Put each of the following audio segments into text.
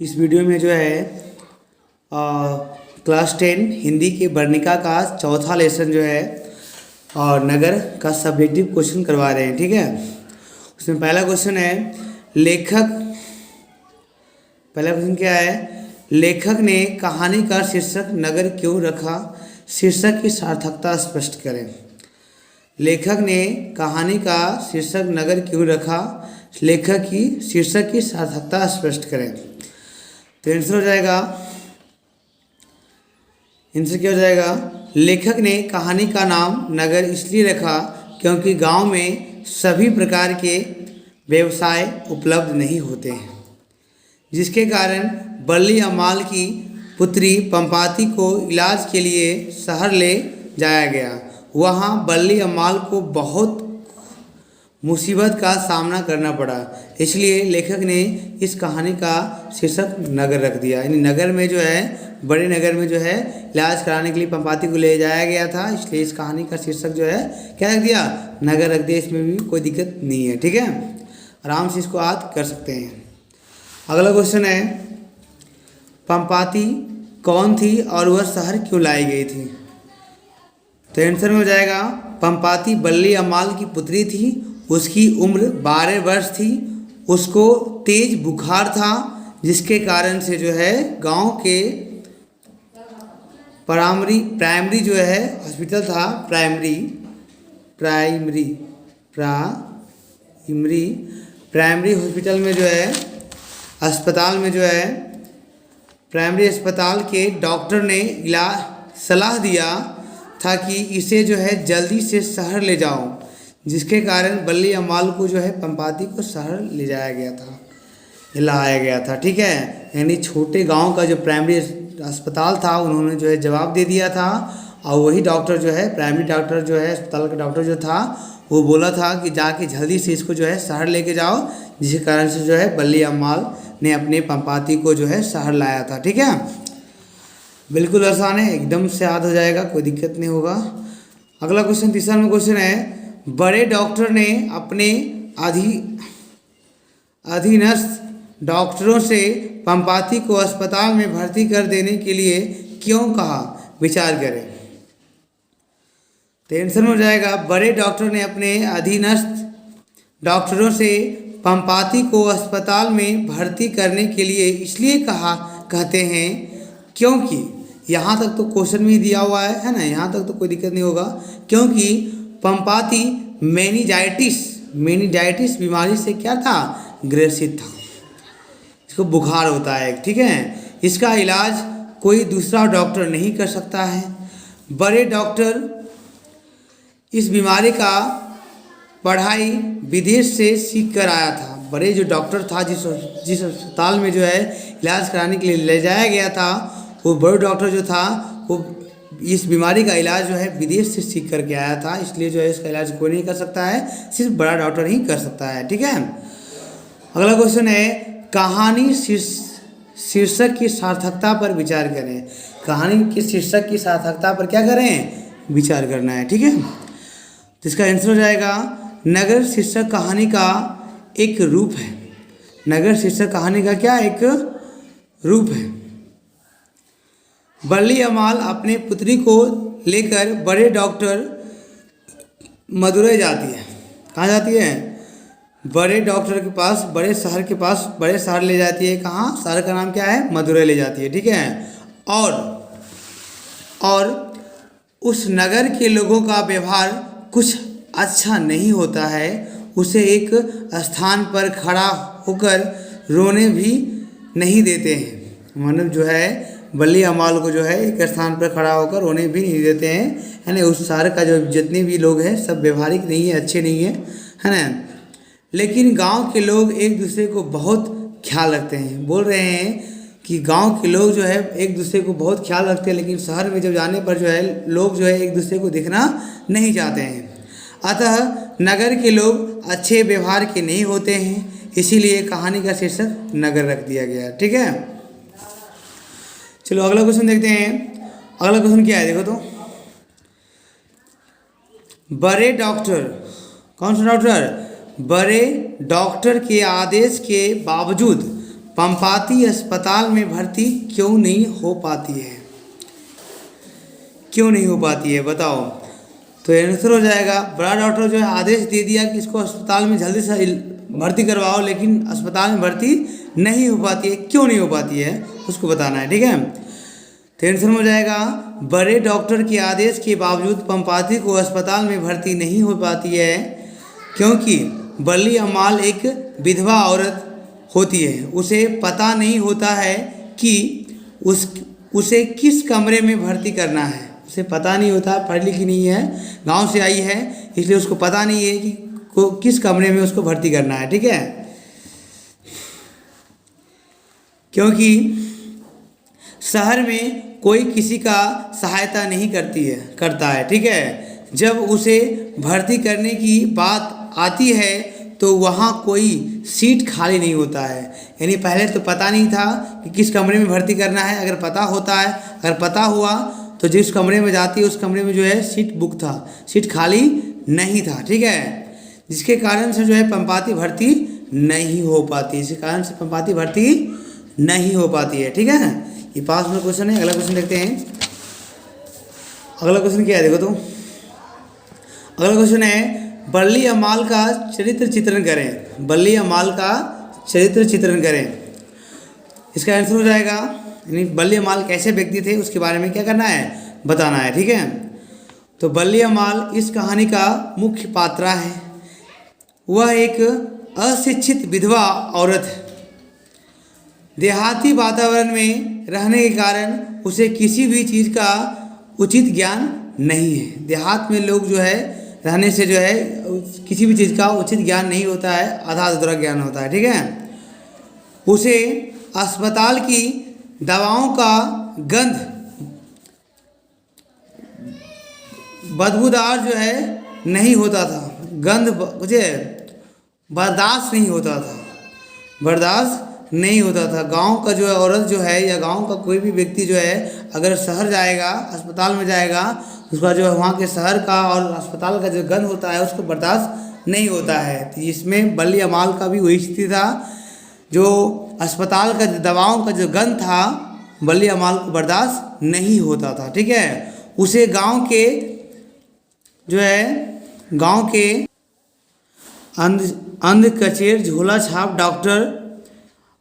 इस वीडियो में जो है क्लास 10 हिंदी के वर्णिका का चौथा लेसन जो है और नगर का सब्जेक्टिव क्वेश्चन करवा रहे हैं। ठीक है, उसमें पहला क्वेश्चन है पहला क्वेश्चन क्या है, लेखक ने कहानी का शीर्षक नगर क्यों रखा, शीर्षक की सार्थकता स्पष्ट करें। लेखक ने कहानी का शीर्षक नगर क्यों रखा, लेखक की शीर्षक की सार्थकता स्पष्ट करें। तो आंसर हो जाएगा, आंसर क्या हो जाएगा, लेखक ने कहानी का नाम नगर इसलिए रखा क्योंकि गांव में सभी प्रकार के व्यवसाय उपलब्ध नहीं होते हैं, जिसके कारण बल्ली अम्माल की पुत्री पंपाती को इलाज के लिए शहर ले जाया गया। वहाँ बल्ली अम्माल को बहुत मुसीबत का सामना करना पड़ा, इसलिए लेखक ने इस कहानी का शीर्षक नगर रख दिया। यानी नगर में जो है, बड़े नगर में जो है इलाज कराने के लिए पंपाती को ले जाया गया था, इसलिए इस कहानी का शीर्षक जो है क्या रख दिया, नगर रख दिया। इसमें भी कोई दिक्कत नहीं है। ठीक है, आराम से इसको याद कर सकते हैं। अगला क्वेश्चन है, पंपाती कौन थी और वह शहर क्यों लाई गई थी। तो आंसर में हो जाएगा, पंपाती बल्ली अम्माल की पुत्री थी, उसकी उम्र 12 वर्ष थी, उसको तेज बुखार था, जिसके कारण से जो है गांव के प्राइमरी जो है हॉस्पिटल था, प्राइमरी हॉस्पिटल में जो है अस्पताल में जो है प्राइमरी अस्पताल के डॉक्टर ने सलाह दिया था कि इसे जो है जल्दी से शहर ले जाओ, जिसके कारण बल्ली अम्माल को जो है पंपाती को शहर ले जाया गया था, लाया गया था। ठीक है, यानी छोटे गांव का जो प्राइमरी अस्पताल था उन्होंने जो है जवाब दे दिया था, और वही डॉक्टर जो है प्राइमरी डॉक्टर जो है अस्पताल का डॉक्टर जो था वो बोला था कि जाके जल्दी से इसको जो है शहर लेके जाओ, जिसके कारण से जो है बल्ली अम्माल ने अपने पंपाती को जो है शहर लाया था। ठीक है, बिल्कुल आसान है, एकदम से याद हो जाएगा, कोई दिक्कत नहीं होगा। अगला क्वेश्चन, तीसरा नंबर क्वेश्चन है, बड़े डॉक्टर ने अपने अधीनस्थ डॉक्टरों से पंपाती को अस्पताल में भर्ती कर देने के लिए क्यों कहा, विचार करें। तो आंसर हो जाएगा, बड़े डॉक्टर ने अपने अधीनस्थ डॉक्टरों से पंपाती को अस्पताल में भर्ती करने के लिए इसलिए कहते हैं क्योंकि, यहाँ तक तो क्वेश्चन में ही दिया हुआ है ना, यहाँ तक तो कोई दिक्कत नहीं होगा, क्योंकि पंपाती मेनिंजाइटिस बीमारी से क्या था, ग्रसित था, इसको बुखार होता है। ठीक है, इसका इलाज कोई दूसरा डॉक्टर नहीं कर सकता है। बड़े डॉक्टर इस बीमारी का पढ़ाई विदेश से सीख कर आया था। बड़े जो डॉक्टर था, जिस अस्पताल में जो है इलाज कराने के लिए ले जाया गया था, वो बड़े डॉक्टर जो था वो इस बीमारी का इलाज जो है विदेश से सीख करके आया था, इसलिए जो है इसका इलाज कोई नहीं कर सकता है, सिर्फ बड़ा डॉक्टर ही कर सकता है। ठीक है, अगला क्वेश्चन है, कहानी शीर्षक की सार्थकता पर विचार करें। कहानी के शीर्षक की सार्थकता पर क्या करें, विचार करना है। ठीक है, तो इसका आंसर हो जाएगा, नगर शीर्षक कहानी का एक रूप है। नगर शीर्षक कहानी का क्या एक रूप है। बल्ली अम्माल अपने पुत्री को लेकर बड़े डॉक्टर मदुरै जाती है। कहाँ जाती है, बड़े डॉक्टर के पास, बड़े शहर ले जाती है। कहाँ, शहर का नाम क्या है, मदुरै ले जाती है। ठीक है, और उस नगर के लोगों का व्यवहार कुछ अच्छा नहीं होता है, उसे एक स्थान पर खड़ा होकर रोने भी नहीं देते हैं। मतलब जो है बल्ली अम्माल को जो है एक स्थान पर खड़ा होकर रोने भी नहीं देते हैं, है ना। उस शहर का जो जितने भी लोग हैं सब व्यवहारिक नहीं है, अच्छे नहीं है ना। लेकिन गांव के लोग एक दूसरे को बहुत ख्याल रखते हैं। बोल रहे हैं कि गांव के लोग जो है एक दूसरे को बहुत ख्याल रखते हैं, लेकिन शहर में जब जाने पर जो है लोग जो है एक दूसरे को देखना नहीं चाहते हैं। अतः नगर के लोग अच्छे व्यवहार के नहीं होते हैं, इसीलिए कहानी का शीर्षक नगर रख दिया गया। ठीक है, चलो अगला क्वेश्चन देखते हैं। अगला क्वेश्चन क्या है, देखो तो, बड़े डॉक्टर, कौन सा डॉक्टर, बड़े डॉक्टर के आदेश के बावजूद पंपाती अस्पताल में भर्ती क्यों नहीं हो पाती है? क्यों नहीं हो पाती है बताओ। तो आंसर हो जाएगा, बड़ा डॉक्टर जो है आदेश दे दिया कि इसको अस्पताल में जल्दी से भर्ती करवाओ, लेकिन अस्पताल में भर्ती नहीं हो पाती है। क्यों नहीं हो पाती है उसको बताना है, ठीक है। तो आंसर हो जाएगा, बड़े डॉक्टर के आदेश के बावजूद पंपाती को अस्पताल में भर्ती नहीं हो पाती है क्योंकि बल्ली अम्माल एक विधवा औरत होती है। उसे पता नहीं होता है कि उसे किस कमरे में भर्ती करना है। उसे पता नहीं होता, पढ़ी लिखी नहीं है, गांव से आई है, इसलिए उसको पता नहीं है कि किस कमरे में उसको भर्ती करना है, ठीक है। क्योंकि शहर में कोई किसी का सहायता नहीं करता है, ठीक है। जब उसे भर्ती करने की बात आती है तो वहाँ कोई सीट खाली नहीं होता है। यानी पहले तो पता नहीं था कि किस कमरे में भर्ती करना है। अगर पता होता है, अगर पता हुआ तो जिस कमरे में जाती है उस कमरे में जो है सीट बुक था, सीट खाली नहीं था, ठीक है। जिसके कारण से जो है पंपाती भर्ती नहीं हो पाती, इसी कारण से पंपाती भर्ती नहीं हो पाती है, ठीक है। ये पास में क्वेश्चन है। अगला क्वेश्चन देखते हैं। अगला क्वेश्चन क्या है देखो तो। अगला क्वेश्चन है, बल्ली अम्माल का चरित्र चित्रण करें। बल्ली अम्माल का चरित्र चित्रण करें। इसका आंसर हो जाएगा, यानी बल्ली अम्माल कैसे व्यक्ति थे उसके बारे में क्या करना है, बताना है, ठीक है। तो बल्ली अम्माल इस कहानी का मुख्य पात्र है। वह एक अशिक्षित विधवा औरत है। देहाती वातावरण में रहने के कारण उसे किसी भी चीज़ का उचित ज्ञान नहीं है। देहात में लोग जो है रहने से जो है किसी भी चीज़ का उचित ज्ञान नहीं होता है, आधा अधूरा ज्ञान होता है, ठीक है। उसे अस्पताल की दवाओं का गंध बदबूदार जो है नहीं होता था, गंध मुझे बर्दाश्त नहीं होता था, बर्दाश्त नहीं होता था। गांव का जो है औरत जो है या गांव का कोई भी व्यक्ति जो है अगर शहर जाएगा, अस्पताल में जाएगा, उसका जो है वहाँ के शहर का और अस्पताल का जो गंध होता है उसको बर्दाश्त नहीं होता है। तो इसमें बल्ली अम्माल का भी वही स्थिति था। जो अस्पताल का दवाओं का जो गंध था बल्ली अम्माल को बर्दाश्त नहीं होता था, ठीक है। उसे गांव के जो है गांव के अंध कचेर झोला छाप डॉक्टर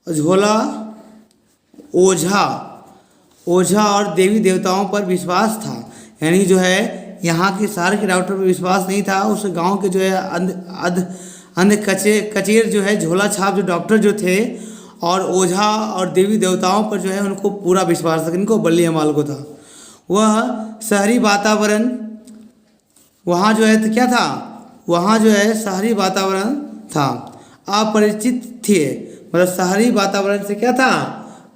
झोला ओझा और देवी देवताओं पर विश्वास था। यानी जो है यहाँ के शहर के डॉक्टर पर विश्वास नहीं था, उस गांव के जो है अंध कचेर जो है झोला छाप जो डॉक्टर जो थे और ओझा और देवी देवताओं पर जो है उनको पूरा विश्वास था। इनको बल्ली अम्माल को था। वह शहरी वातावरण वहाँ जो है तो क्या था, वहाँ जो है शहरी वातावरण था, अपरिचित थे। मतलब शहरी वातावरण से क्या था,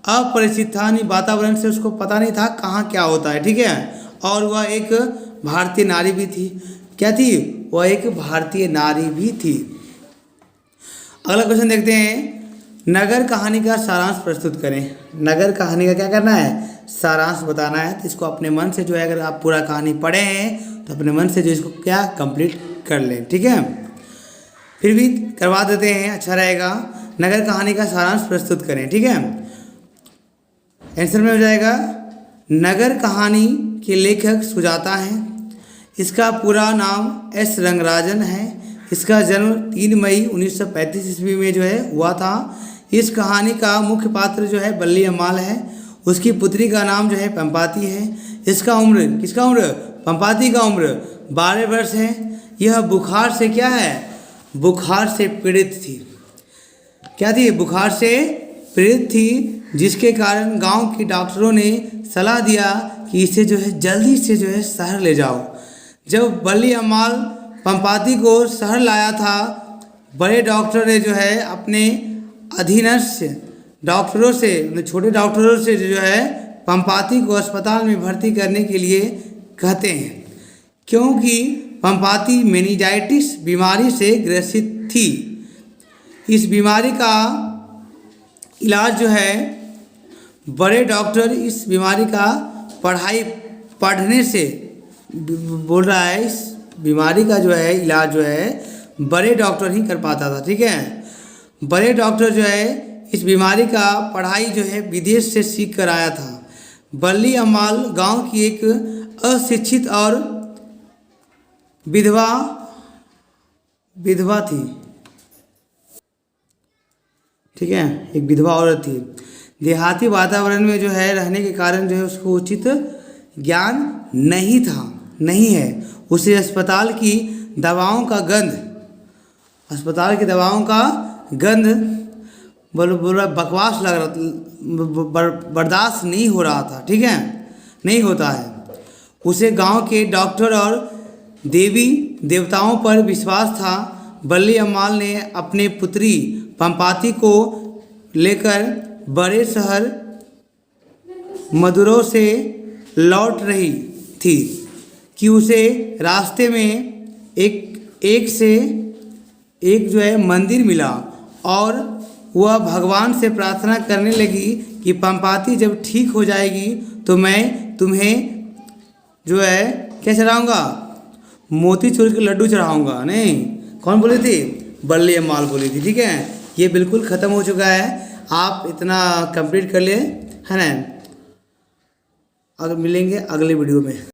अपरिचित था, नहीं वातावरण से उसको पता नहीं था कहाँ क्या होता है, ठीक है। और वह एक भारतीय नारी भी थी। क्या थी, वह एक भारतीय नारी भी थी। अगला क्वेश्चन देखते हैं, नगर कहानी का सारांश प्रस्तुत करें। नगर कहानी का क्या करना है, सारांश बताना है। तो इसको अपने मन से जो है अगर आप पूरा कहानी पढ़े हैं तो अपने मन से जो इसको क्या कंप्लीट कर लें, ठीक है। फिर भी करवा देते हैं, अच्छा रहेगा। नगर कहानी का सारांश प्रस्तुत करें, ठीक है। आंसर में हो जाएगा, नगर कहानी के लेखक सुजाता हैं। इसका पूरा नाम एस रंगराजन है। इसका जन्म 3 मई 1935 ईस्वी में जो है हुआ था। इस कहानी का मुख्य पात्र जो है बल्ली अम्माल है। उसकी पुत्री का नाम जो है पंपाती है। इसका उम्र, किसका उम्र, पंपाती का उम्र 12 वर्ष है। यह बुखार से क्या है, बुखार से पीड़ित थी। क्या थी, बुखार से पीड़ित थी, जिसके कारण गांव के डॉक्टरों ने सलाह दिया कि इसे जो है जल्दी से जो है शहर ले जाओ। जब बल्ली अम्माल पंपाती को शहर लाया था, बड़े डॉक्टर ने जो है अपने अधीनस्थ डॉक्टरों से, छोटे डॉक्टरों से जो है पंपाती को अस्पताल में भर्ती करने के लिए कहते हैं, क्योंकि पंपाती मेनिंजाइटिस बीमारी से ग्रसित थी। इस बीमारी का इलाज जो है बड़े डॉक्टर इस बीमारी का पढ़ने से बोल रहा है, इस बीमारी का जो है इलाज जो है बड़े डॉक्टर ही कर पाता था, ठीक है। बड़े डॉक्टर जो है इस बीमारी का पढ़ाई जो है विदेश से सीख कर आया था। बल्ली अम्माल गांव की एक अशिक्षित और विधवा विधवा थी। ठीक है, एक विधवा औरत थी। देहाती वातावरण में जो है रहने के कारण जो है उसको उचित ज्ञान नहीं है। उसे अस्पताल की दवाओं का गंध बोला बकवास लग रहा, बर्दाश्त नहीं हो रहा था। ठीक है, नहीं होता है। उसे गांव के डॉक्टर और देवी देवताओं पर विश्वास था। बल्ली अम्माल ने अपने पुत्री पंपाती को लेकर बड़े शहर मदुरै से लौट रही थी कि उसे रास्ते में एक से एक जो है मंदिर मिला और वह भगवान से प्रार्थना करने लगी कि पंपाती जब ठीक हो जाएगी तो मैं तुम्हें जो है क्या चढ़ाऊँगा, मोतीचूर के लड्डू चढ़ाऊँगा। नहीं, कौन बोली थी? बल्ली अम्माल बोली थी। ठीक है, ये बिल्कुल ख़त्म हो चुका है। आप इतना कंप्लीट कर लिए है ना। अगर मिलेंगे अगले वीडियो में।